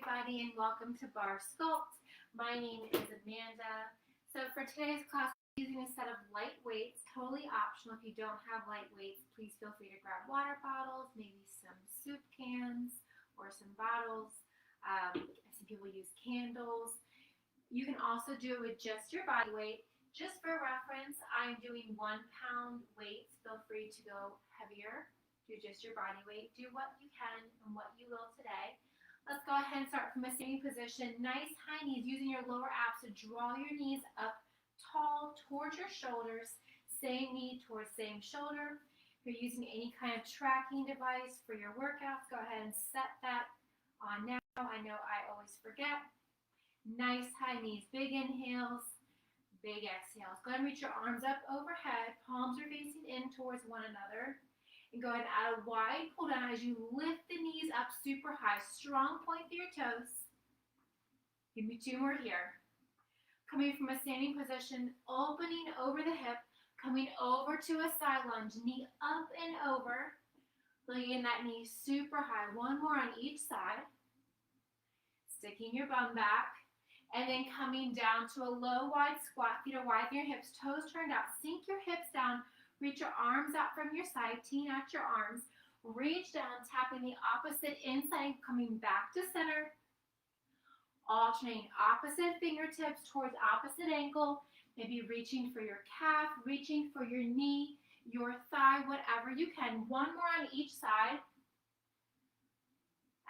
everybody, and welcome to Barre Sculpt. My name is Amanda. So for today's class, we're using a set of light weights, totally optional. If you don't have light weights, please feel free to grab water bottles, maybe some soup cans or some bottles. I see people use candles. You can also do it with just your body weight. Just for reference, I'm doing 1 pound weights. Feel free to go heavier. Do just your body weight. Do what you can and what you will today. Let's go ahead and start from a standing position. Nice high knees, using your lower abs to draw your knees up tall towards your shoulders. Same knee towards same shoulder. If you're using any kind of tracking device for your workouts, go ahead and set that on now. I know I always forget. Nice high knees, big inhales, big exhales. Go ahead and reach your arms up overhead. Palms are facing in towards one another. And go ahead and add a wide pull down as you lift the knees up super high. Strong point through your toes. Give me 2 more here. Coming from a standing position, opening over the hip, coming over to a side lunge, knee up and over. Bringing that knee super high. 1 more on each side. Sticking your bum back. And then coming down to a low, wide squat. Feet are wide through your hips, toes turned out. Sink your hips down. Reach your arms out from your side, teeing out your arms. Reach down, tapping the opposite inside, coming back to center. Alternating opposite fingertips towards opposite ankle. Maybe reaching for your calf, reaching for your knee, your thigh, whatever you can. 1 more on each side.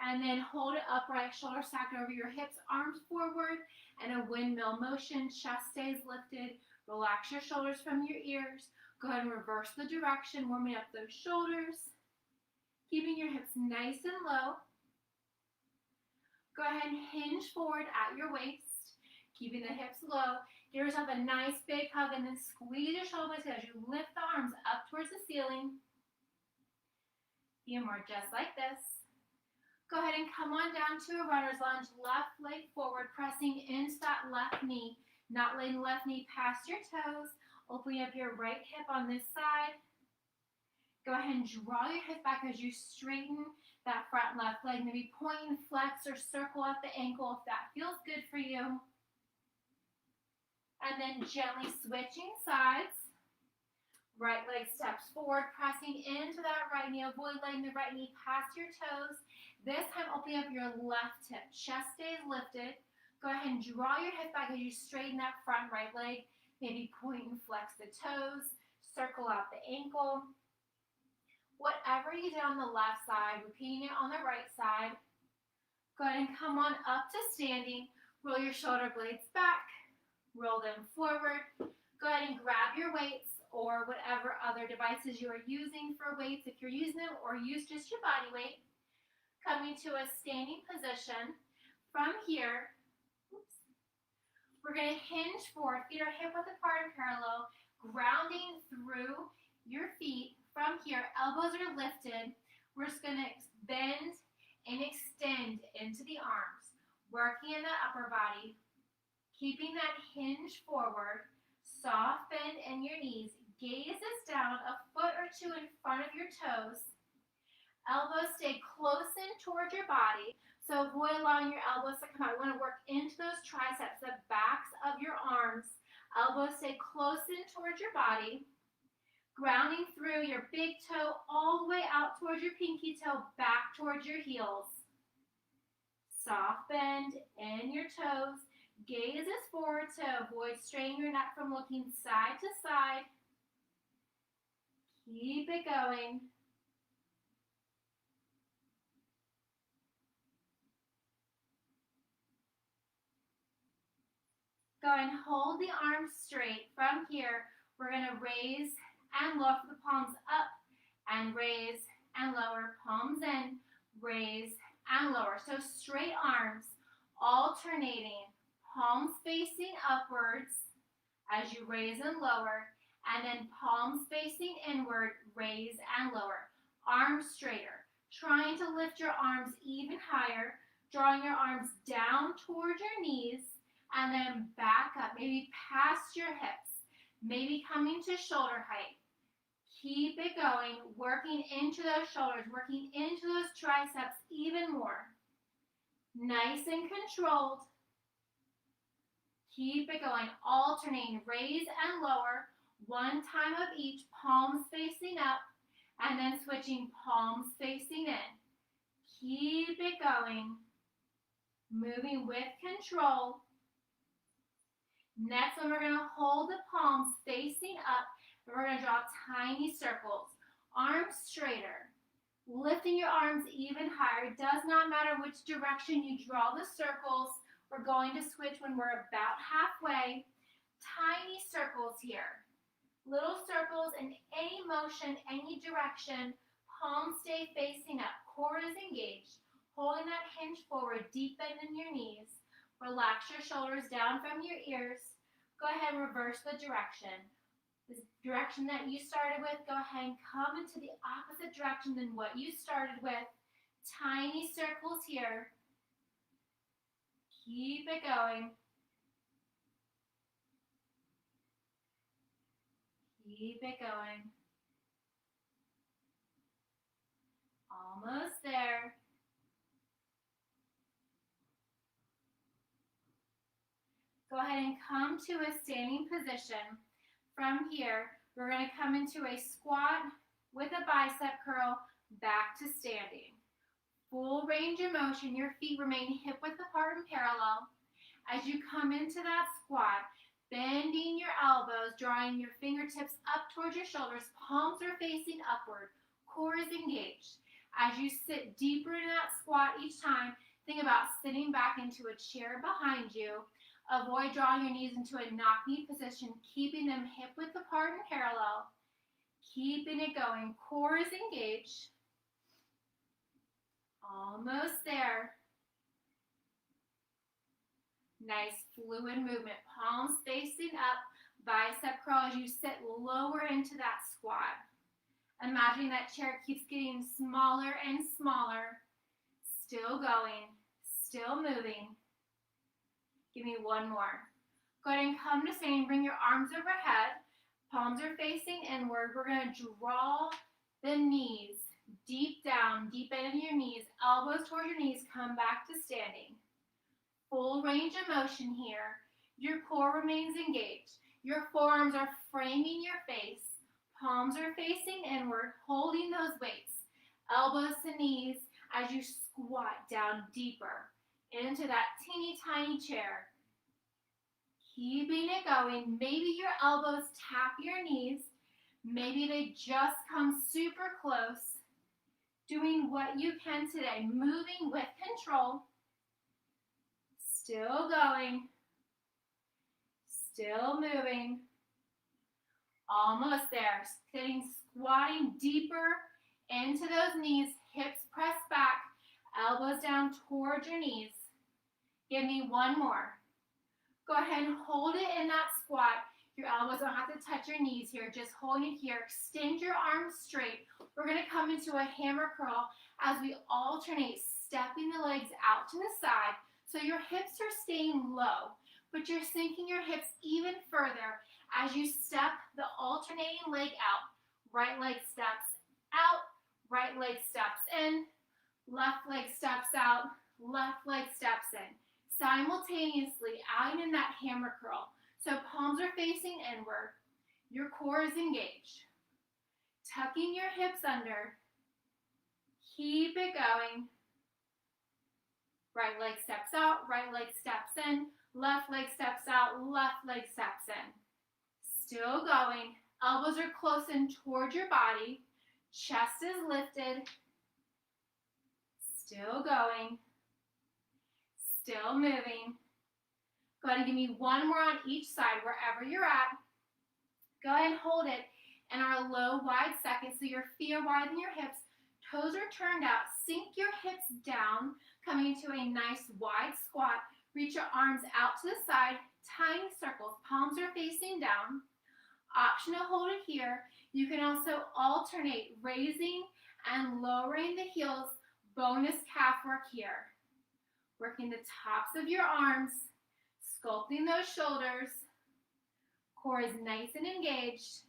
And then hold it upright, shoulder stacked over your hips, arms forward, and a windmill motion. Chest stays lifted. Relax your shoulders from your ears. Go ahead and reverse the direction, warming up those shoulders. Keeping your hips nice and low. Go ahead and hinge forward at your waist, keeping the hips low. Give yourself a nice big hug and then squeeze your shoulders as you lift the arms up towards the ceiling. Few more just like this. Go ahead and come on down to a runner's lunge, left leg forward, pressing into that left knee. Not letting the left knee past your toes. Opening up your right hip on this side. Go ahead and draw your hip back as you straighten that front left leg. Maybe point and flex or circle at the ankle if that feels good for you. And then gently switching sides. Right leg steps forward, pressing into that right knee. Avoid letting the right knee past your toes. This time opening up your left hip. Chest stays lifted. Go ahead and draw your hip back as you straighten that front right leg. Maybe point and flex the toes, circle out the ankle. Whatever you did on the left side, repeating it on the right side. Go ahead and come on up to standing. Roll your shoulder blades back. Roll them forward. Go ahead and grab your weights or whatever other devices you are using for weights, if you're using them, or use just your body weight. Coming to a standing position. From here, we're going to hinge forward, feet are hip width apart and parallel, grounding through your feet. From here, elbows are lifted. We're just going to bend and extend into the arms, working in that upper body, keeping that hinge forward, soft bend in your knees. Gaze is down, a foot or 2 in front of your toes. Elbows stay close in towards your body. So avoid allowing your elbows to come out. We want to work into those triceps, the backs of your arms. Elbows stay close in towards your body. Grounding through your big toe all the way out towards your pinky toe, back towards your heels. Soft bend in your toes. Gaze is forward to avoid straining your neck from looking side to side. Keep it going. Go and hold the arms straight. From here, we're going to raise and lower the palms up and raise and lower. Palms in, raise and lower. So straight arms, alternating. Palms facing upwards as you raise and lower. And then palms facing inward, raise and lower. Arms straighter. Trying to lift your arms even higher. Drawing your arms down towards your knees. And then back up, maybe past your hips, maybe coming to shoulder height. Keep it going, working into those shoulders, working into those triceps even more. Nice and controlled. Keep it going, alternating, raise and lower, one time of each, palms facing up, and then switching palms facing in. Keep it going, moving with control. Next one, we're going to hold the palms facing up, and we're going to draw tiny circles. Arms straighter, lifting your arms even higher. It does not matter which direction you draw the circles. We're going to switch when we're about halfway. Tiny circles here. Little circles in any motion, any direction. Palms stay facing up. Core is engaged. Holding that hinge forward, deep bend in your knees. Relax your shoulders down from your ears. Go ahead and reverse the direction. The direction that you started with, go ahead and come into the opposite direction than what you started with. Tiny circles here. Keep it going. Keep it going. Almost there. Go ahead and come to a standing position. From here, we're going to come into a squat with a bicep curl back to standing. Full range of motion. Your feet remain hip width apart and parallel. As you come into that squat, bending your elbows, drawing your fingertips up towards your shoulders, palms are facing upward, core is engaged. As you sit deeper in that squat each time, think about sitting back into a chair behind you. Avoid drawing your knees into a knock-knee position, keeping them hip width apart and parallel. Keeping it going, core is engaged. Almost there. Nice fluid movement. Palms facing up, bicep curl as you sit lower into that squat. Imagining that chair keeps getting smaller and smaller. Still going, still moving. Give me one more. Go ahead and come to standing. Bring your arms overhead. Palms are facing inward. We're going to draw the knees deep down, deep into your knees. Elbows towards your knees. Come back to standing. Full range of motion here. Your core remains engaged. Your forearms are framing your face. Palms are facing inward, holding those weights. Elbows to knees as you squat down deeper into that teeny tiny chair. Keeping it going. Maybe your elbows tap your knees. Maybe they just come super close. Doing what you can today. Moving with control. Still going. Still moving. Almost there. Squatting deeper into those knees. Hips pressed back. Elbows down towards your knees. Give me one more. Go ahead and hold it in that squat. Your elbows don't have to touch your knees here. Just holding it here. Extend your arms straight. We're going to come into a hammer curl as we alternate stepping the legs out to the side. So your hips are staying low, but you're sinking your hips even further as you step the alternating leg out. Right leg steps out, right leg steps in, left leg steps out, left leg steps in. Simultaneously adding in that hammer curl. So palms are facing inward. Your core is engaged. Tucking your hips under. Keep it going. Right leg steps out, right leg steps in, left leg steps out, left leg steps in. Still going. Elbows are close in towards your body. Chest is lifted. Still going. Still moving. Go ahead and give me one more on each side, wherever you're at. Go ahead and hold it in our low, wide second, so your feet are wider than your hips. Toes are turned out. Sink your hips down, coming into a nice wide squat. Reach your arms out to the side, tiny circles. Palms are facing down. Optional hold it here. You can also alternate raising and lowering the heels. Bonus calf work here. Working the tops of your arms, sculpting those shoulders. Core is nice and engaged.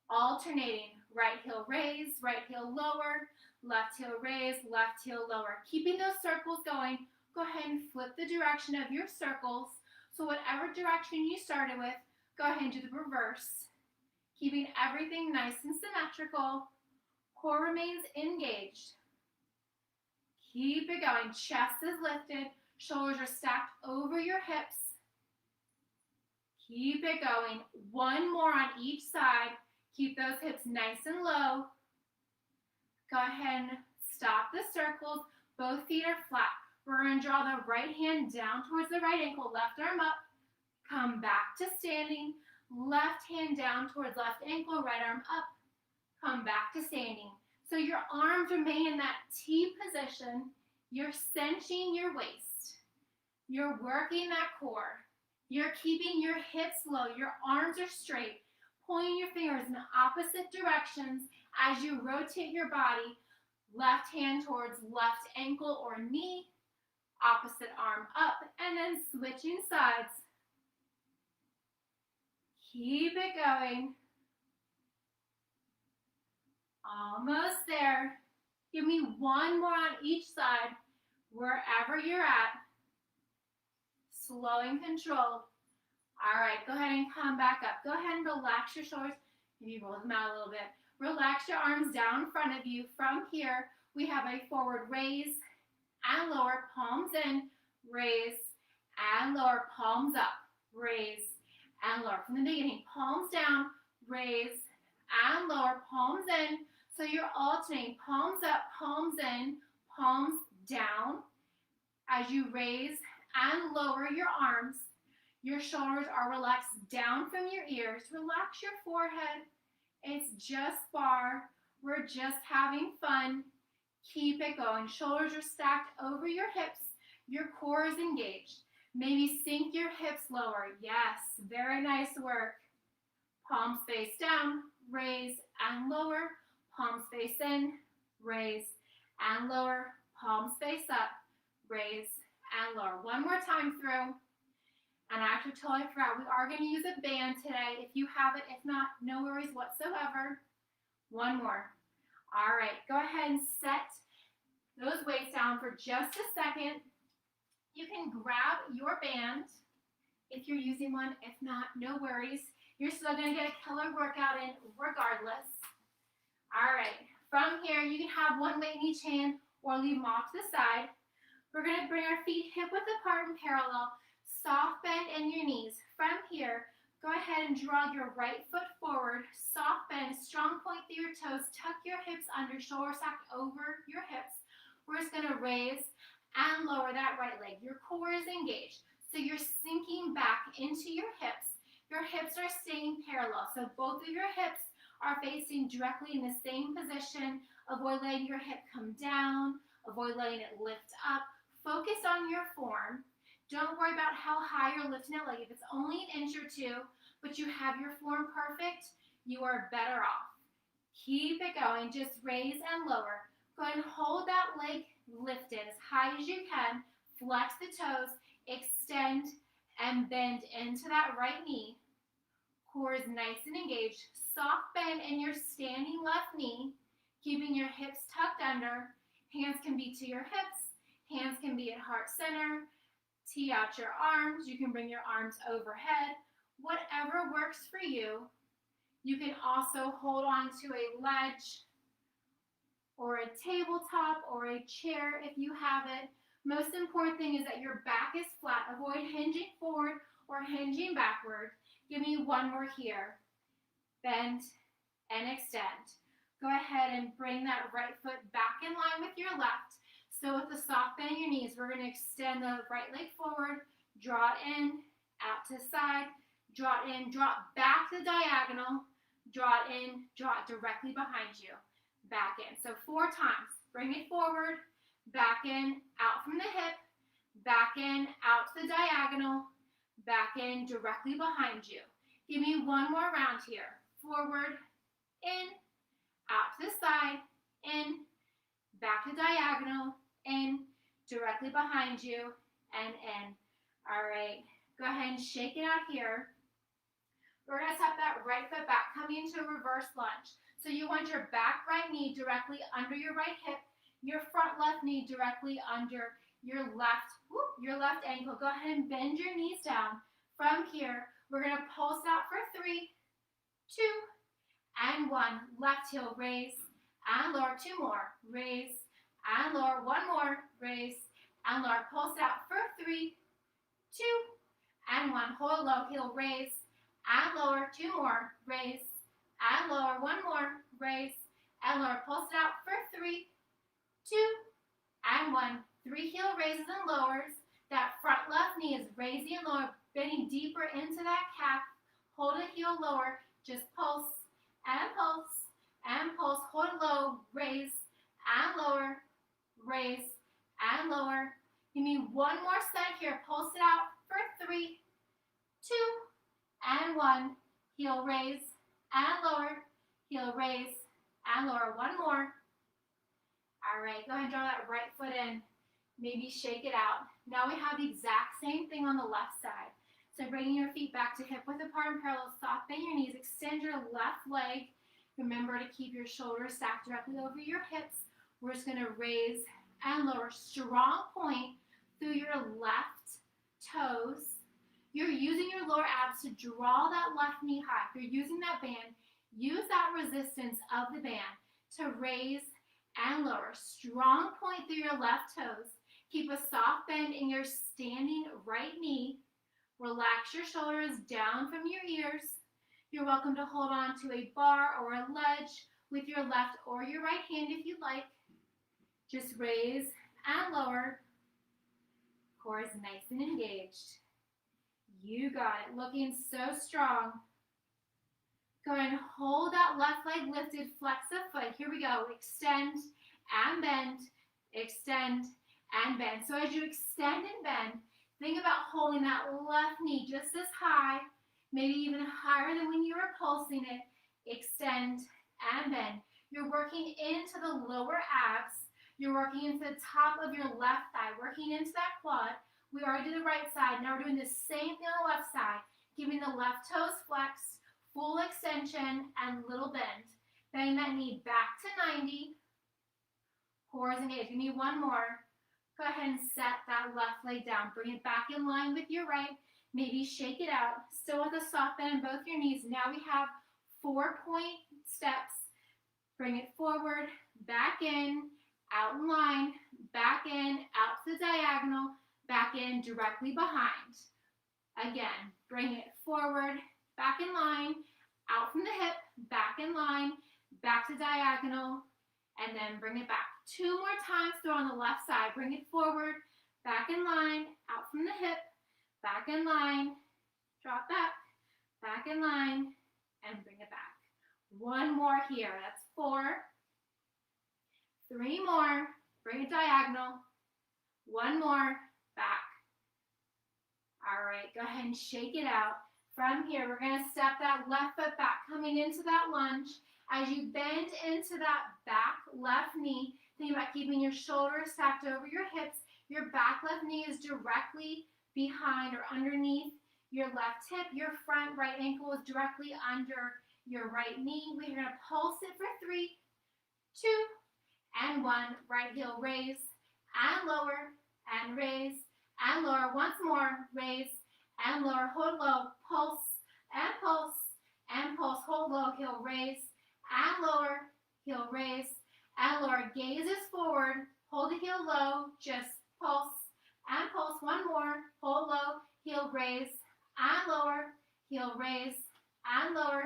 Alternating, right heel raise, right heel lower, left heel raise, left heel lower. Keeping those circles going. Go go ahead and flip the direction of your circles. So whatever direction you started with, go ahead and do the reverse. Keeping everything nice and symmetrical. Core remains engaged. Keep it going. Chest is lifted. Shoulders are stacked over your hips. Keep it going. One more on each side. Keep those hips nice and low. Go ahead and stop the circles. Both feet are flat. We're going to draw the right hand down towards the right ankle, left arm up. Come back to standing. Left hand down towards left ankle, right arm up. Come back to standing. So your arms remain in that T position. You're cinching your waist. You're working that core. You're keeping your hips low. Your arms are straight. Pointing your fingers in opposite directions as you rotate your body. Left hand towards left ankle or knee. Opposite arm up. And then switching sides. Keep it going. Almost there. Give me one more on each side, wherever you're at. Slow and controlled. All right, go ahead and come back up. Go ahead and relax your shoulders. Maybe roll them out a little bit. Relax your arms down in front of you. From here, we have a forward raise and lower, palms in, raise and lower, palms up, raise and lower. From the beginning, palms down, raise and lower, palms in. So you're alternating palms up, palms in, palms down. As you raise and lower your arms, your shoulders are relaxed down from your ears. Relax your forehead. It's just barre. We're just having fun. Keep it going. Shoulders are stacked over your hips. Your core is engaged. Maybe sink your hips lower. Yes, very nice work. Palms face down, raise and lower. Palms face in, raise and lower. Palms face up, raise and lower. One more time through. And I actually totally forgot, we are going to use a band today. If you have it, if not, no worries whatsoever. One more. All right, go ahead and set those weights down for just a second. You can grab your band if you're using one. If not, no worries. You're still going to get a killer workout in regardless. All right, from here, you can have one weight in each hand or leave them off to the side. We're going to bring our feet hip width apart and parallel. Soft bend in your knees. From here, go ahead and draw your right foot forward. Soft bend, strong point through your toes. Tuck your hips under, shoulder stacked over your hips. We're just going to raise and lower that right leg. Your core is engaged. So you're sinking back into your hips. Your hips are staying parallel. So both of your hips are facing directly in the same position. Avoid letting your hip come down. Avoid letting it lift up. Focus on your form. Don't worry about how high you're lifting that leg. If it's only an inch or two, but you have your form perfect, you are better off. Keep it going. Just raise and lower. Go ahead and hold that leg lifted as high as you can. Flex the toes, extend, and bend into that right knee. Core is nice and engaged. Soft bend in your standing left knee, keeping your hips tucked under. Hands can be to your hips. Hands can be at heart center. Tee out your arms. You can bring your arms overhead. Whatever works for you. You can also hold on to a ledge or a tabletop or a chair if you have it. Most important thing is that your back is flat. Avoid hinging forward or hinging backward. Give me one more here. Bend and extend. Go ahead and bring that right foot back in line with your left. So with the soft bend in your knees, we're going to extend the right leg forward, draw it in, out to the side, draw it in, draw it back to the diagonal, draw it in, draw it directly behind you, back in. So 4 times. Bring it forward, back in, out from the hip, back in, out to the diagonal, back in, directly behind you. Give me one more round here. Forward, in, out to the side, in, back to diagonal, in, directly behind you, and in. All right, go ahead and shake it out here. We're going to tap that right foot back, coming into a reverse lunge. So you want your back right knee directly under your right hip, your front left knee directly under your left ankle. Go ahead and bend your knees down. From here, we're going to pulse out for 3, 2, and 1. Left heel, raise, and lower. 2 more, raise, and lower. 1 more, raise, and lower. Pulse out for 3, 2, and 1. Hold low, heel, raise, and lower. 2 more, raise, and lower. 1 more, raise, and lower. Pulse it out for 3, 2, and 1. 3 heel raises and lowers. That front left knee is raising and lower, bending deeper into that calf. Hold a heel lower. Just pulse and pulse and pulse. Hold it low. Raise and lower. Raise and lower. Give me 1 more set here. Pulse it out for 3, 2, and 1. Heel raise and lower. Heel raise and lower. 1 more. All right, go ahead and draw that right foot in. Maybe shake it out. Now we have the exact same thing on the left side. So bringing your feet back to hip width apart and parallel, soft bend your knees, extend your left leg. Remember to keep your shoulders stacked directly over your hips. We're just gonna raise and lower, strong point through your left toes. You're using your lower abs to draw that left knee high. If you're using that band, use that resistance of the band to raise and lower. Strong point through your left toes. Keep a soft bend in your standing right knee. Relax your shoulders down from your ears. You're welcome to hold on to a bar or a ledge with your left or your right hand if you'd like. Just raise and lower. Core is nice and engaged. You got it. Looking so strong. Go ahead and hold that left leg lifted. Flex the foot. Here we go. Extend and bend. Extend and bend. So as you extend and bend, think about holding that left knee just as high, maybe even higher than when you were pulsing it. Extend and bend. You're working into the lower abs. You're working into the top of your left thigh, working into that quad. We already did the right side. Now we're doing the same thing on the left side, keeping the left toes flexed, full extension, and little bend. Bending that knee back to 90. Core is engaged. Give me 1 more. Go ahead and set that left leg down. Bring it back in line with your right. Maybe shake it out. Still with a soft bend in both your knees. Now we have 4-point steps. Bring it forward, back in, out in line, back in, out to the diagonal, back in, directly behind. Again, bring it forward, back in line, out from the hip, back in line, back to diagonal, and then bring it back. 2 more times through on the left side. Bring it forward, back in line, out from the hip, back in line, drop back in line, and bring it back. 1 more here. That's 4. 3 more. Bring it diagonal. 1 more. Back. All right, go ahead and shake it out. From here, we're going to step that left foot back, coming into that lunge. As you bend into that back left knee, think about keeping your shoulders stacked over your hips. Your back left knee is directly behind or underneath your left hip. Your front right ankle is directly under your right knee. We're going to pulse it for 3, 2, and 1. Right heel raise and lower and raise and lower. Once more, raise and lower. Hold low, pulse and pulse and pulse. Hold low, heel raise and lower, heel raise and lower. Gaze is forward. Hold the heel low. Just pulse and pulse. 1 more. Hold low, heel raise and lower, heel raise and lower.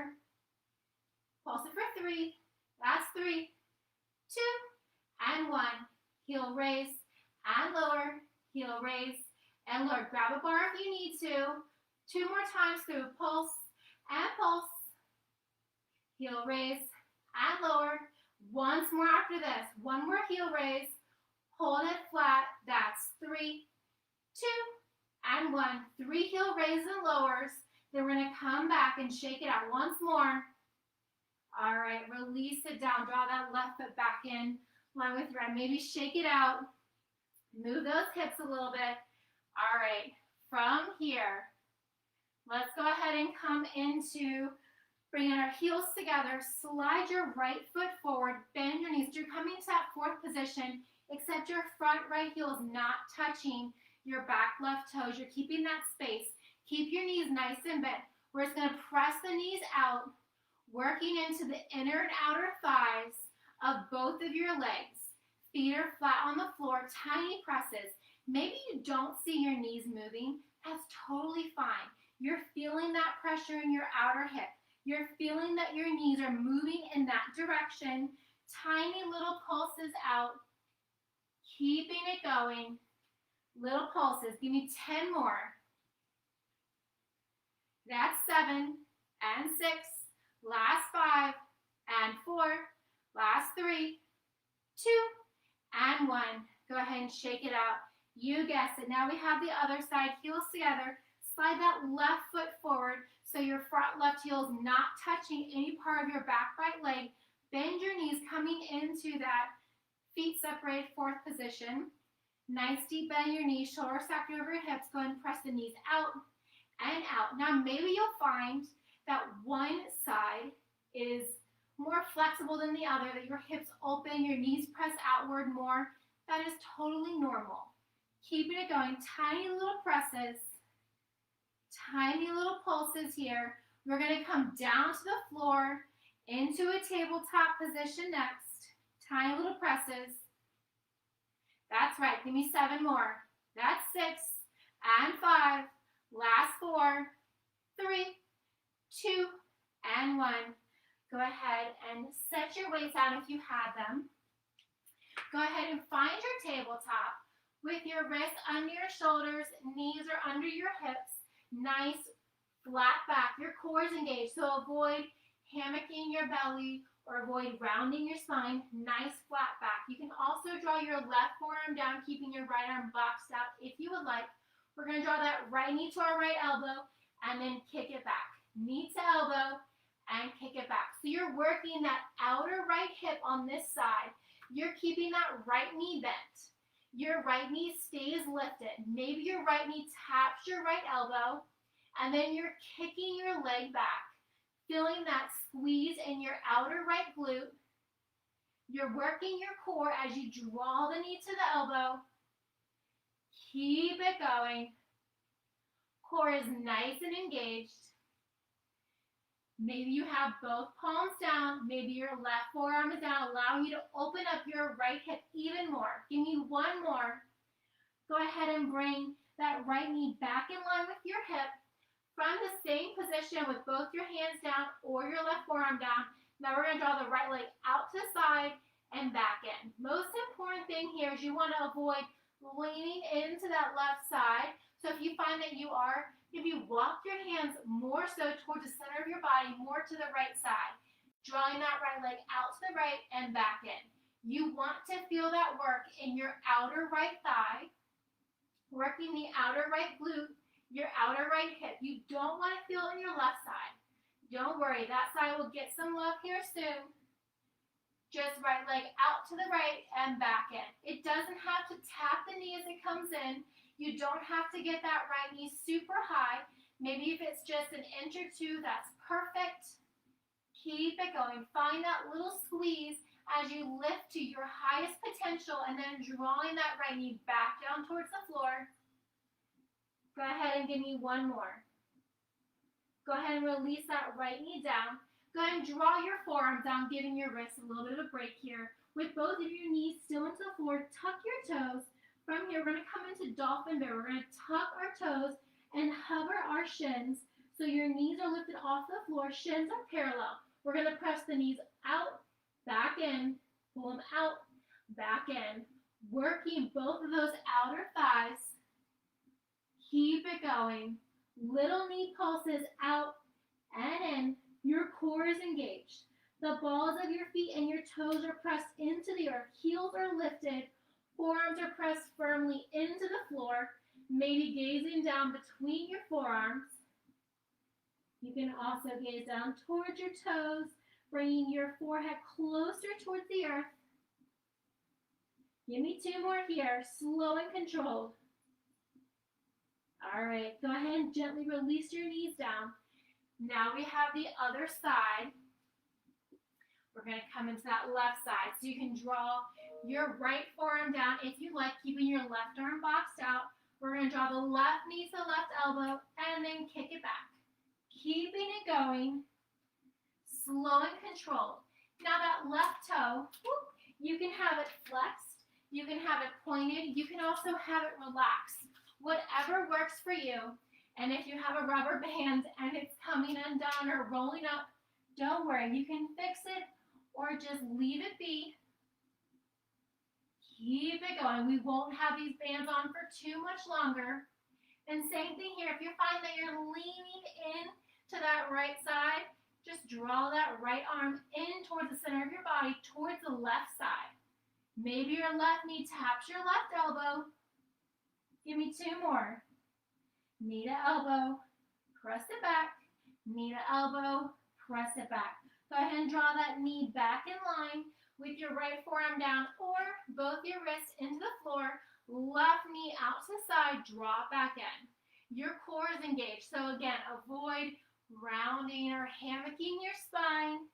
Pulse it for 3. That's 3, 2, and 1. Heel raise and lower, heel raise and lower. Grab a bar if you need to. 2 more times through. Pulse and pulse. Heel raise and lower. Once more after this. 1 more heel raise. Hold it flat. That's 3, 2, and 1. 3 heel raises and lowers. Then we're going to come back and shake it out once more. All right, release it down. Draw that left foot back in line with your right. Maybe shake it out. Move those hips a little bit. All right, from here, let's go ahead and come into bringing our heels together. Slide your right foot forward. Bend your knees. You're coming to that 4th position. except your front right heel is not touching your back left toes. You're keeping that space. Keep your knees nice and bent. We're just going to press the knees out, working into the inner and outer thighs of both of your legs. Feet are flat on the floor, tiny presses. Maybe you don't see your knees moving. That's totally fine. You're feeling that pressure in your outer hip. You're feeling that your knees are moving in that direction. Tiny little pulses out. Keeping it going. Little pulses. Give me 10 more. That's 7 and 6. Last 5 and 4. Last 3, 2, and 1. Go ahead and shake it out. You guessed it. Now we have the other side. Heels together. Slide that left foot forward so your front left heel is not touching any part of your back right leg. Bend your knees coming into that feet separated fourth position. Nice deep bend in your knees, shoulder stacked over your hips. Go ahead and press the knees out and out. Now maybe you'll find that one side is more flexible than the other, that your hips open, your knees press outward more. That is totally normal. Keeping it going, tiny little presses, tiny little pulses here. We're going to come down to the floor into a tabletop position next. Tiny little presses. That's right. Give me 7 more. That's 6 and 5. Last 4, 3, 2, and 1. Go ahead and set your weights out if you have them. Go ahead and find your tabletop with your wrists under your shoulders, knees are under your hips. Nice flat back. Your core is engaged, so avoid hammocking your belly or avoid rounding your spine. Nice flat back. You can also draw your left forearm down, keeping your right arm boxed out if you would like. We're going to draw that right knee to our right elbow and then kick it back. Knee to elbow and kick it back. So you're working that outer right hip on this side. You're keeping that right knee bent. Your right knee stays lifted. Maybe your right knee taps your right elbow, and then you're kicking your leg back, feeling that squeeze in your outer right glute. You're working your core as you draw the knee to the elbow. Keep it going. Core is nice and engaged. Maybe you have both palms down. Maybe your left forearm is down, allowing you to open up your right hip even more. Give me 1 more. Go ahead and bring that right knee back in line with your hip. From the same position with both your hands down or your left forearm down. Now we're going to draw the right leg out to the side and back in. Most important thing here is you want to avoid leaning into that left side. So if you find that you are, maybe walk your hands more so towards the center of your body, more to the right side. Drawing that right leg out to the right and back in. You want to feel that work in your outer right thigh, working the outer right glute, your outer right hip. You don't want to feel it in your left side. Don't worry, that side will get some love here soon. Just right leg out to the right and back in. It doesn't have to tap the knee as it comes in. You don't have to get that right knee super high. Maybe if it's just 1 inch or 2, that's perfect. Keep it going. Find that little squeeze as you lift to your highest potential and then drawing that right knee back down towards the floor. Go ahead and give me 1 more. Go ahead and release that right knee down. Go ahead and draw your forearm down, giving your wrists a little bit of a break here. With both of your knees still into the floor, tuck your toes. From here, we're going to come into dolphin bear. We're going to tuck our toes and hover our shins so your knees are lifted off the floor. Shins are parallel. We're going to press the knees out, back in, pull them out, back in. Working both of those outer thighs. Keep it going. Little knee pulses out and in. Your core is engaged. The balls of your feet and your toes are pressed into the earth. Heels are lifted. Forearms are pressed firmly into the floor, maybe gazing down between your forearms. You can also gaze down towards your toes, bringing your forehead closer towards the earth. Give me 2 more here, slow and controlled. All right, go ahead and gently release your knees down. Now we have the other side. We're going to come into that left side. So you can draw your right forearm down. If you like, keeping your left arm boxed out. We're going to draw the left knee to the left elbow and then kick it back. Keeping it going, slow and controlled. Now that left toe, you can have it flexed, you can have it pointed, you can also have it relaxed. Whatever works for you. And if you have a rubber band and it's coming undone or rolling up, don't worry, you can fix it or just leave it be. Keep it going. We won't have these bands on for too much longer. And same thing here. If you find that you're leaning in to that right side, just draw that right arm in towards the center of your body, towards the left side. Maybe your left knee taps your left elbow. Give me 2 more. Knee to elbow, press it back. Knee to elbow, press it back. Go ahead and draw that knee back in line with your right forearm down or both your wrists into the floor. Left knee out to the side, draw it back in. Your core is engaged. So again, avoid rounding or hammocking your spine.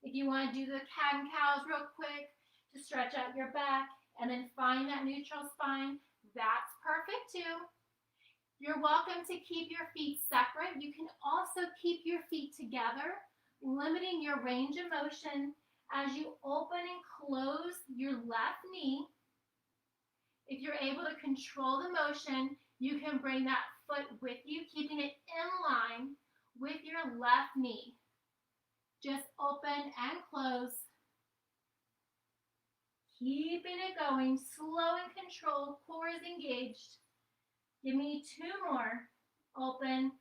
If you want to do the cat and cows real quick to stretch out your back and then find that neutral spine, that's perfect too. You're welcome to keep your feet separate. You can also keep your feet together, limiting your range of motion as you open and close your left knee. If you're able to control the motion, you can bring that foot with you, keeping it in line with your left knee. Just open and close. Keeping it going, slow and controlled, core is engaged. Give me 2 more. Open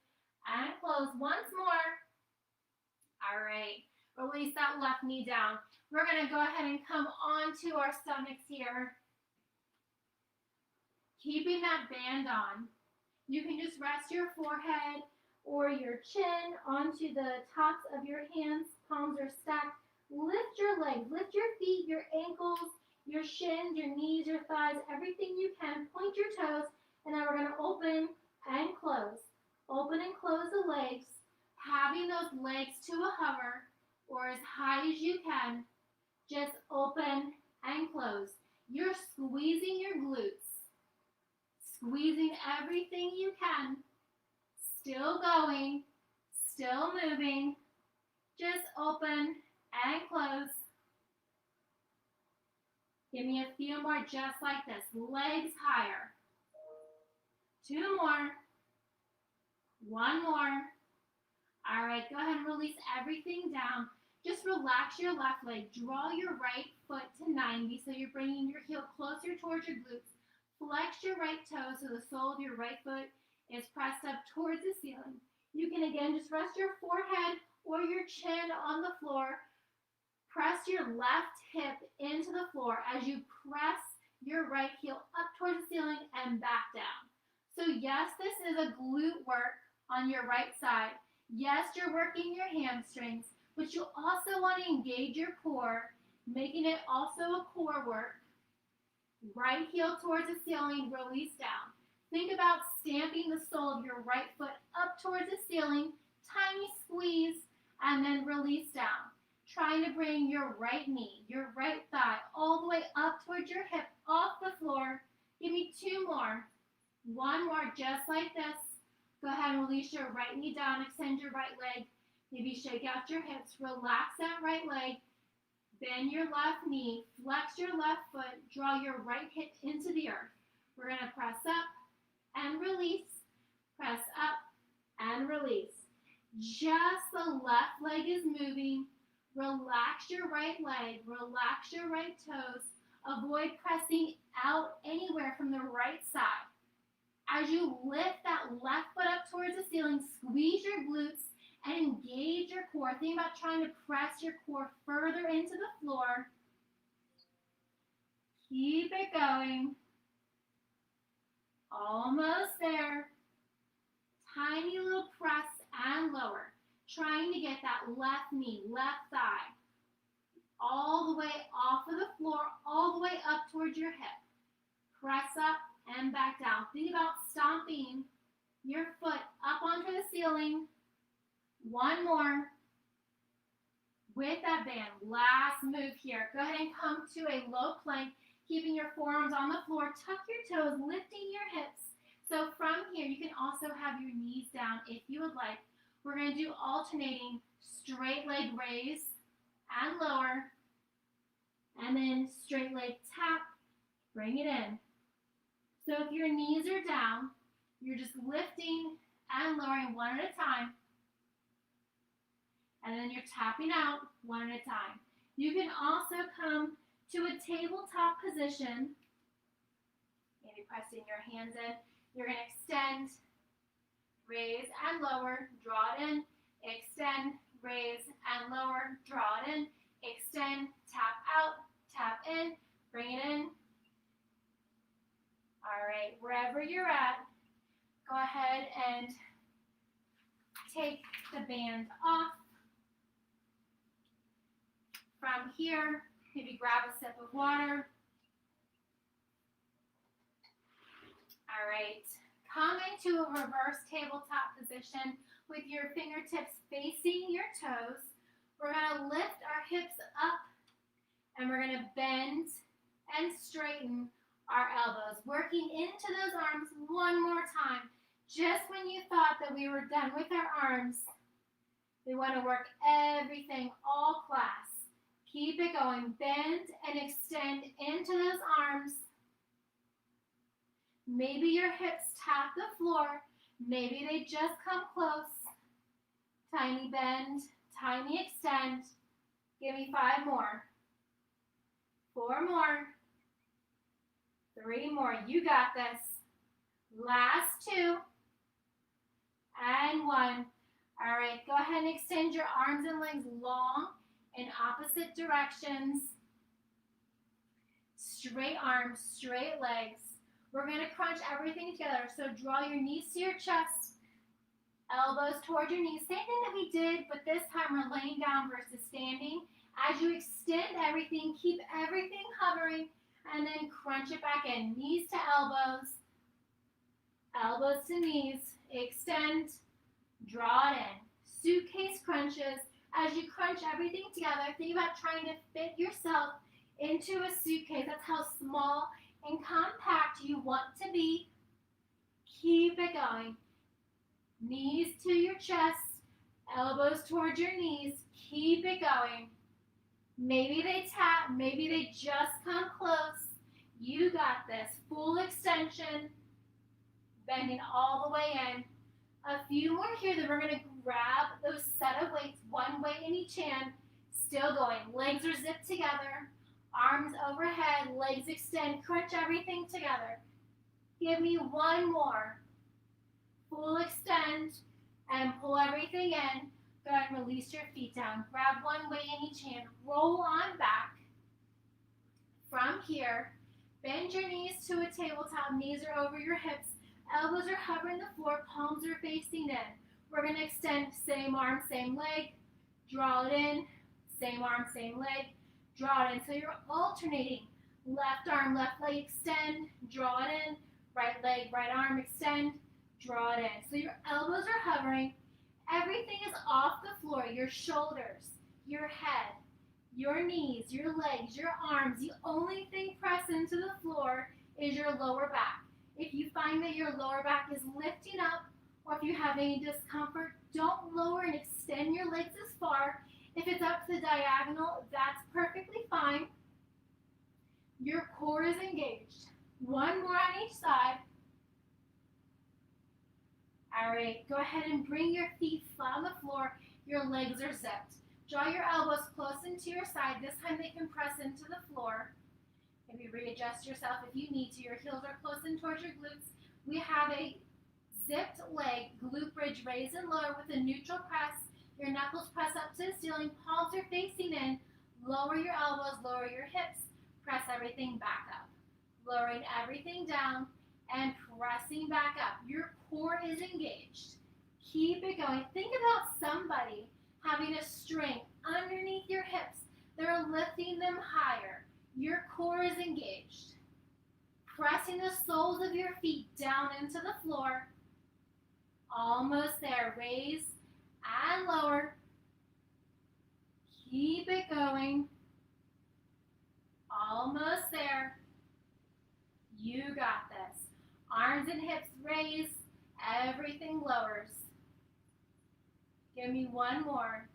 and close. Once more. All right. Release that left knee down. We're going to go ahead and come onto our stomachs here. Keeping that band on. You can just rest your forehead or your chin onto the tops of your hands. Palms are stacked. Lift your legs. Lift your feet, your ankles, your shins, your knees, your thighs, everything you can. Point your toes. And then we're going to open and close. Open and close the legs. Having those legs to a hover or as high as you can. Just open and close. You're squeezing your glutes. Squeezing everything you can. Still going. Still moving. Just open and close. Give me a few more just like this. Legs higher. 2 more. 1 more. All right, go ahead and release everything down. Just relax your left leg. Draw your right foot to 90, so you're bringing your heel closer towards your glutes. Flex your right toe so the sole of your right foot is pressed up towards the ceiling. You can again just rest your forehead or your chin on the floor. Press your left hip into the floor as you press your right heel up towards the ceiling and back down. So yes, this is a glute work on your right side. Yes, you're working your hamstrings, but you also want to engage your core, making it also a core work. Right heel towards the ceiling, release down. Think about stamping the sole of your right foot up towards the ceiling, tiny squeeze, and then release down. Trying to bring your right knee, your right thigh, all the way up towards your hip, off the floor. Give me 2 more. 1 more, just like this. Go ahead and release your right knee down, extend your right leg. Maybe shake out your hips, relax that right leg. Bend your left knee, flex your left foot, draw your right hip into the earth. We're going to press up and release, press up and release. Just the left leg is moving. Relax your right leg, relax your right toes. Avoid pressing out anywhere from the right side. As you lift that left foot up towards the ceiling, squeeze your glutes and engage your core. Think about trying to press your core further into the floor. Keep it going. Almost there. Tiny little press and lower. Trying to get that left knee, left thigh, all the way off of the floor, all the way up towards your hip. Press up and back down. Think about stomping your foot up onto the ceiling. 1 more. with that band. Last move here. Go ahead and come to a low plank, keeping your forearms on the floor. Tuck your toes, lifting your hips. So from here, you can also have your knees down if you would like. We're going to do alternating straight leg raise and lower, and then straight leg tap, bring it in. So if your knees are down, you're just lifting and lowering one at a time, and then you're tapping out one at a time. You can also come to a tabletop position, maybe pressing your hands in. You're going to extend, raise and lower, draw it in, extend, raise and lower, draw it in, extend, tap out, tap in, bring it in. All right, wherever you're at, go ahead and take the band off. From here, maybe grab a sip of water. All right, come into a reverse tabletop position with your fingertips facing your toes. We're going to lift our hips up, and we're going to bend and straighten our elbows, working into those arms one more time. Just when you thought that we were done with our arms, we want to work everything all class. Keep it going. Bend and extend into those arms. Maybe your hips tap the floor. Maybe they just come close. Tiny bend, tiny extend. Give me 5 more. 4 more. 3 more. You got this. Last 2. And 1. All right, go ahead and extend your arms and legs long in opposite directions. Straight arms, straight legs. We're going to crunch everything together. So draw your knees to your chest, elbows toward your knees. Same thing that we did, but this time we're laying down versus standing. As you extend everything, keep everything hovering, and then crunch it back in. Knees to elbows, elbows to knees. Extend, draw it in. Suitcase crunches. As you crunch everything together, think about trying to fit yourself into a suitcase. That's how small and compact you want to be. Keep it going. Knees to your chest, elbows towards your knees. Keep it going. Maybe they tap, maybe they just come close. You got this. Full extension, bending all the way in. A few more here, then we're going to grab those set of weights, one weight in each hand. Still going. Legs are zipped together. Arms overhead, legs extend, crunch everything together. Give me 1 more. Full extend and pull everything in. Go ahead and release your feet down. Grab one weight in each hand. Roll on back. From here, bend your knees to a tabletop. Knees are over your hips. Elbows are hovering the floor. Palms are facing in. We're going to extend same arm, same leg. Draw it in. Same arm, same leg. Draw it in. So you're alternating. Left arm, left leg, extend. Draw it in. Right leg, right arm, extend. Draw it in. So your elbows are hovering. Everything is off the floor. Your shoulders, your head, your knees, your legs, your arms. The only thing pressed into the floor is your lower back. If you find that your lower back is lifting up, or if you have any discomfort, don't lower and extend your legs as far. If it's up to the diagonal, that's perfectly fine. Your core is engaged. 1 more on each side. All right, go ahead and bring your feet flat on the floor. Your legs are zipped. Draw your elbows close into your side. This time they can press into the floor. Maybe readjust yourself if you need to. Your heels are close in towards your glutes. We have a zipped leg, glute bridge, raise and lower with a neutral press. Your knuckles press up to the ceiling. Palms are facing in. Lower your elbows, lower your hips. Press everything back up. Lowering everything down and pressing back up. Your core is engaged. Keep it going. Think about somebody having a string underneath your hips. They're lifting them higher. Your core is engaged. Pressing the soles of your feet down into the floor. Almost there. Raise and lower. Keep it going. Almost there. You got this. Arms and hips raise. Everything lowers. Give me one more.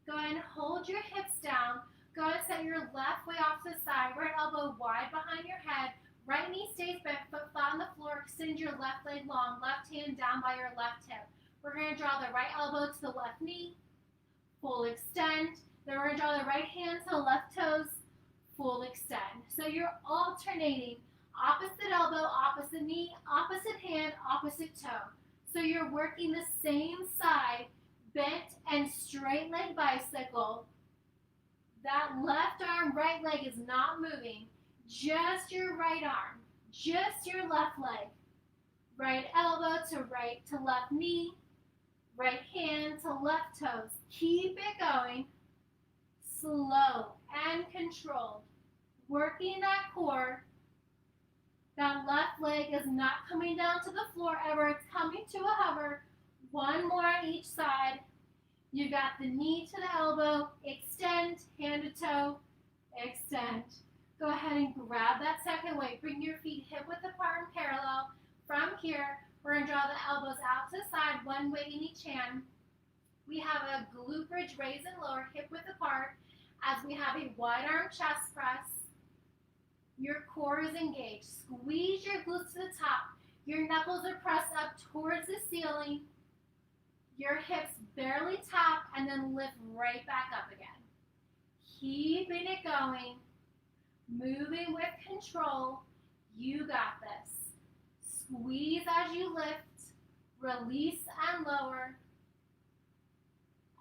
Go ahead and hold your hips down. Go ahead and set your left way off to the side. Right elbow wide behind your head. Right knee stays bent, foot flat on the floor. Extend your left leg long. Left hand down by your left hip. We're going to draw the right elbow to the left knee. Full extend. Then we're going to draw the right hand to the left toes. Full extend. So you're alternating opposite elbow, opposite knee, opposite hand, opposite toe. So you're working the same side, bent and straight leg bicycle. That left arm, right leg is not moving. Just your right arm, just your left leg. Right elbow to left knee, right hand to left toes. Keep it going. Slow and controlled. Working that core. That left leg is not coming down to the floor ever. It's coming to a hover. One more on each side. You got the knee to the elbow. Extend, hand to toe. Extend. Go ahead and grab that second weight. Bring your feet hip width apart and parallel. From here, we're going to draw the elbows out to the side, one weight in each hand. We have a glute bridge, raise and lower, hip width apart, as we have a wide arm chest press. Your core is engaged. Squeeze your glutes to the top. Your knuckles are pressed up towards the ceiling. Your hips barely tap and then lift right back up again. Keeping it going. Moving with control. You got this. Squeeze as you lift. Release and lower.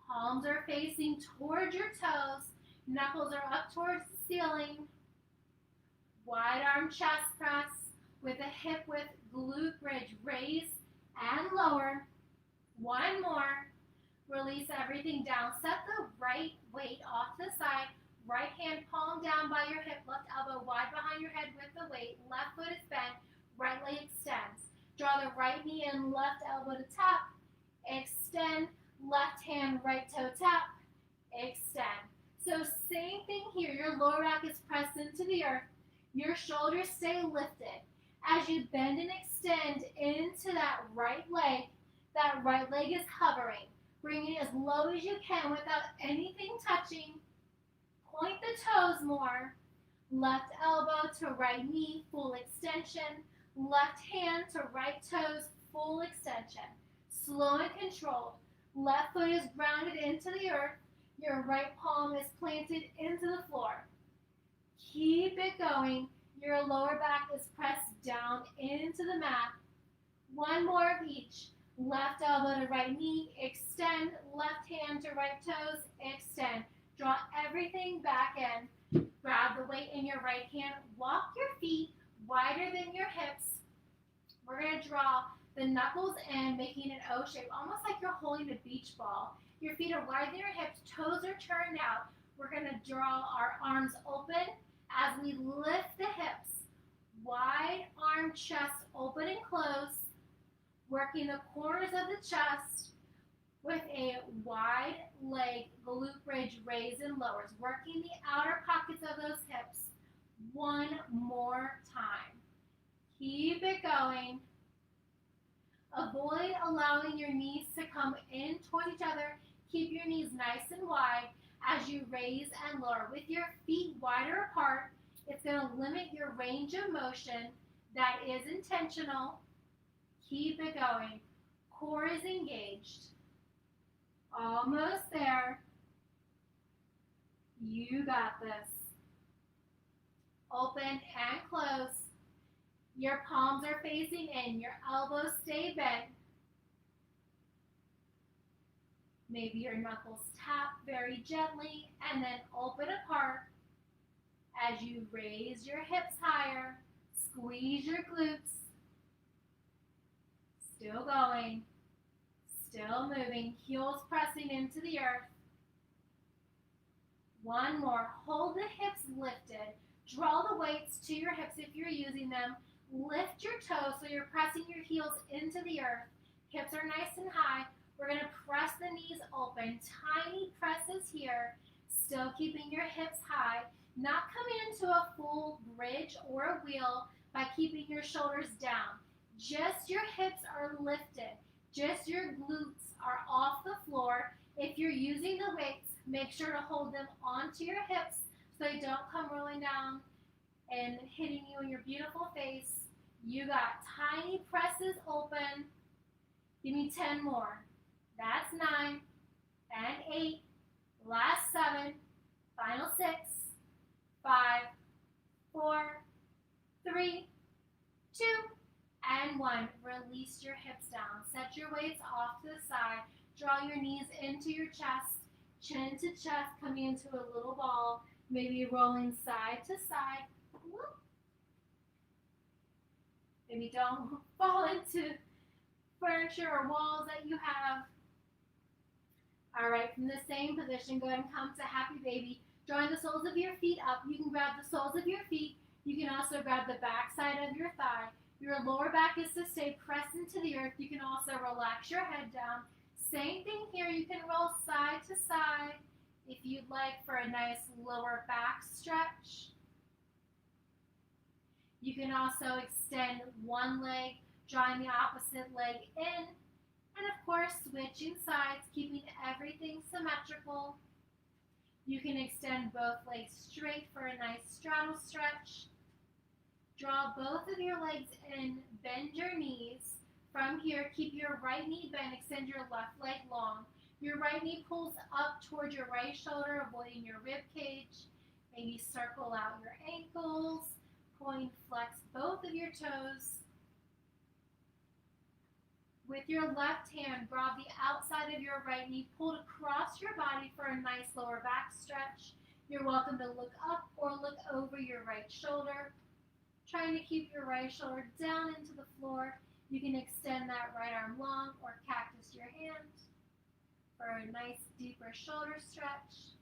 Palms are facing towards your toes. Knuckles are up towards the ceiling. Wide arm chest press with a hip width glute bridge. Raise and lower. One more. Release everything down. Set the right weight off to the side. Right hand palm down by your hip. Left elbow wide behind your head with the weight. Left foot is bent. Right leg extends. Draw the right knee in. Left elbow to tap. Extend. Left hand, right toe tap. Extend. So same thing here. Your lower back is pressed into the earth. Your shoulders stay lifted. As you bend and extend into that right leg is hovering. Bring it as low as you can without anything touching. Point the toes more. Left elbow to right knee, full extension. Left hand to right toes, full extension. Slow and controlled. Left foot is grounded into the earth. Your right palm is planted into the floor. Keep it going. Your lower back is pressed down into the mat. One more of each. Left elbow to right knee, extend. Left hand to right toes, extend. Draw everything back in. Grab the weight in your right hand. Walk your feet wider than your hips. We're going to draw the knuckles in, making an O shape, almost like you're holding a beach ball. Your feet are wider than your hips. Toes are turned out. We're going to draw our arms open as we lift the hips. Wide arm chest open and close. Working the corners of the chest with a wide leg glute bridge raise and lowers. Working the outer pockets of those hips. One more time. Keep it going. Avoid allowing your knees to come in toward each other. Keep your knees nice and wide as you raise and lower. With your feet wider apart, it's going to limit your range of motion. That is intentional. Keep it going. Core is engaged. Almost there. You got this. Open and close. Your palms are facing in. Your elbows stay bent. Maybe your knuckles tap very gently and then open apart. As you raise your hips higher, squeeze your glutes. Still going. Still moving. Heels pressing into the earth. One more. Hold the hips lifted. Draw the weights to your hips if you're using them. Lift your toes so you're pressing your heels into the earth. Hips are nice and high. We're going to press the knees open. Tiny presses here, still keeping your hips high. Not coming into a full bridge or a wheel by keeping your shoulders down. Just your hips are lifted. Just your glutes are off the floor. If you're using the weights, make sure to hold them onto your hips so they don't come rolling down and hitting you in your beautiful face. You got tiny presses open. Give me 10 more. That's 9 and 8. Last 7. Final 6. 5, 4, 3, 2, and 1. Release your hips down. Set your weights off to the side. Draw your knees into your chest. Chin to chest, coming into a little ball. Maybe rolling side to side. Whoop. Maybe don't fall into furniture or walls that you have. All right, from the same position, go ahead and come to happy baby. Drawing the soles of your feet up. You can grab the soles of your feet. You can also grab the back side of your thigh. Your lower back is to stay pressed into the earth. You can also relax your head down. Same thing here. You can roll side to side if you'd like for a nice lower back stretch. You can also extend one leg, drawing the opposite leg in. And of course, switching sides, keeping everything symmetrical. You can extend both legs straight for a nice straddle stretch. Draw both of your legs in, bend your knees. From here, keep your right knee bent, extend your left leg long. Your right knee pulls up towards your right shoulder, avoiding your rib cage. Maybe circle out your ankles, point, flex both of your toes. With your left hand, grab the outside of your right knee, pulled across your body for a nice lower back stretch. You're welcome to look up or look over your right shoulder. Trying to keep your right shoulder down into the floor. You can extend that right arm long or cactus your hand for a nice deeper shoulder stretch.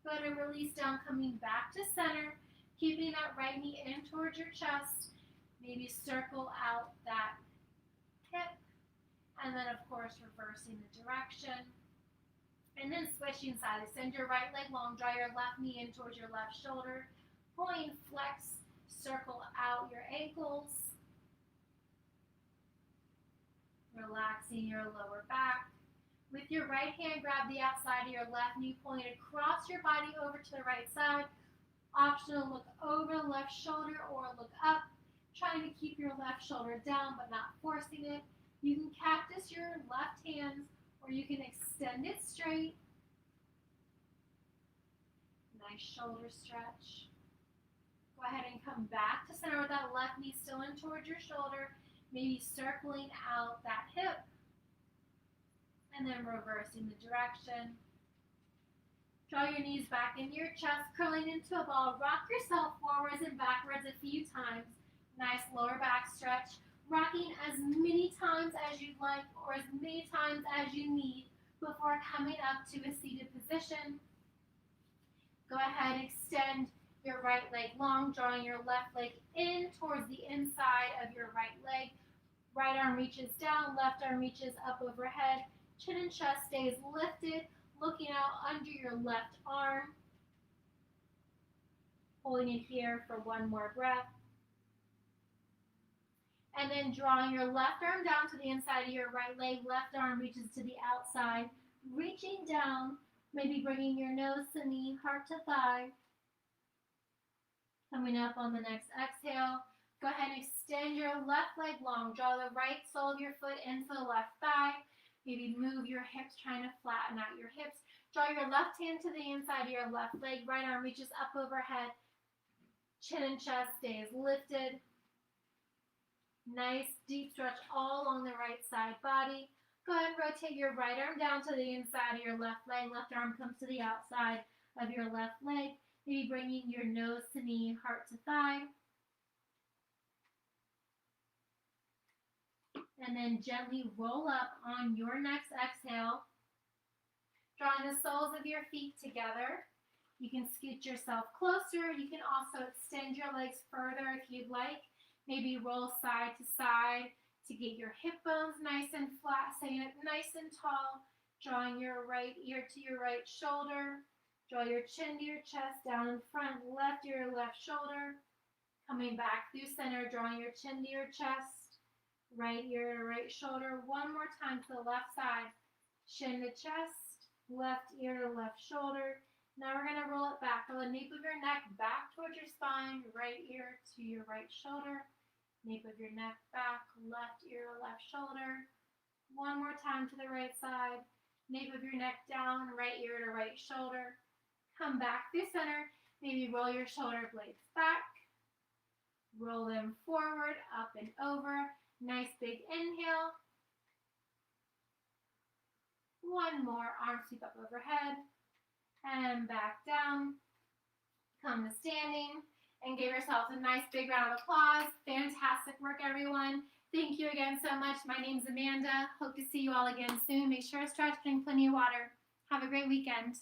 Go ahead and release down, coming back to center, keeping that right knee in towards your chest. Maybe circle out that hip. And then, of course, reversing the direction. And then switching sides. Send your right leg long. Draw your left knee in towards your left shoulder. Point, flex, circle out your ankles. Relaxing your lower back. With your right hand, grab the outside of your left knee, pulling it across your body over to the right side. Optional, look over the left shoulder or look up. Trying to keep your left shoulder down but not forcing it. You can cactus your left hand or you can extend it straight. Nice shoulder stretch. Go ahead and come back to center with that left knee still in towards your shoulder. Maybe circling out that hip. And then reversing the direction. Draw your knees back into your chest, curling into a ball. Rock yourself forwards and backwards a few times. Nice lower back stretch. Rocking as many times as you'd like or as many times as you need before coming up to a seated position. Go ahead, extend your right leg long, drawing your left leg in towards the inside of your right leg. Right arm reaches down, left arm reaches up overhead. Chin and chest stays lifted, looking out under your left arm. Holding it here for one more breath. And then drawing your left arm down to the inside of your right leg. Left arm reaches to the outside. Reaching down, maybe bringing your nose to knee, heart to thigh. Coming up on the next exhale. Go ahead and extend your left leg long. Draw the right sole of your foot into the left thigh. Maybe move your hips, trying to flatten out your hips. Draw your left hand to the inside of your left leg. Right arm reaches up overhead. Chin and chest stays lifted. Nice deep stretch all along the right side body. Go ahead and rotate your right arm down to the inside of your left leg. Left arm comes to the outside of your left leg. Maybe bringing your nose to knee, heart to thigh. And then gently roll up on your next exhale. Drawing the soles of your feet together. You can scoot yourself closer. You can also extend your legs further if you'd like. Maybe roll side to side, to get your hip bones nice and flat, sitting up nice and tall, drawing your right ear to your right shoulder. Draw your chin to your chest, down in front, left ear, left shoulder. Coming back through center, drawing your chin to your chest, right ear to right shoulder. One more time to the left side, chin to chest, left ear to left shoulder. Now we're going to roll it back. Roll the nape of your neck back towards your spine, right ear to your right shoulder. Nape of your neck back, left ear to left shoulder. One more time to the right side. Nape of your neck down, right ear to right shoulder. Come back through center. Maybe roll your shoulder blades back. Roll them forward, up and over. Nice big inhale. One more, arm sweep up overhead. And back down. Come to standing. And give yourselves a nice big round of applause. Fantastic work, everyone. Thank you again so much. My name's Amanda. Hope to see you all again soon. Make sure to stretch, drink plenty of water. Have a great weekend.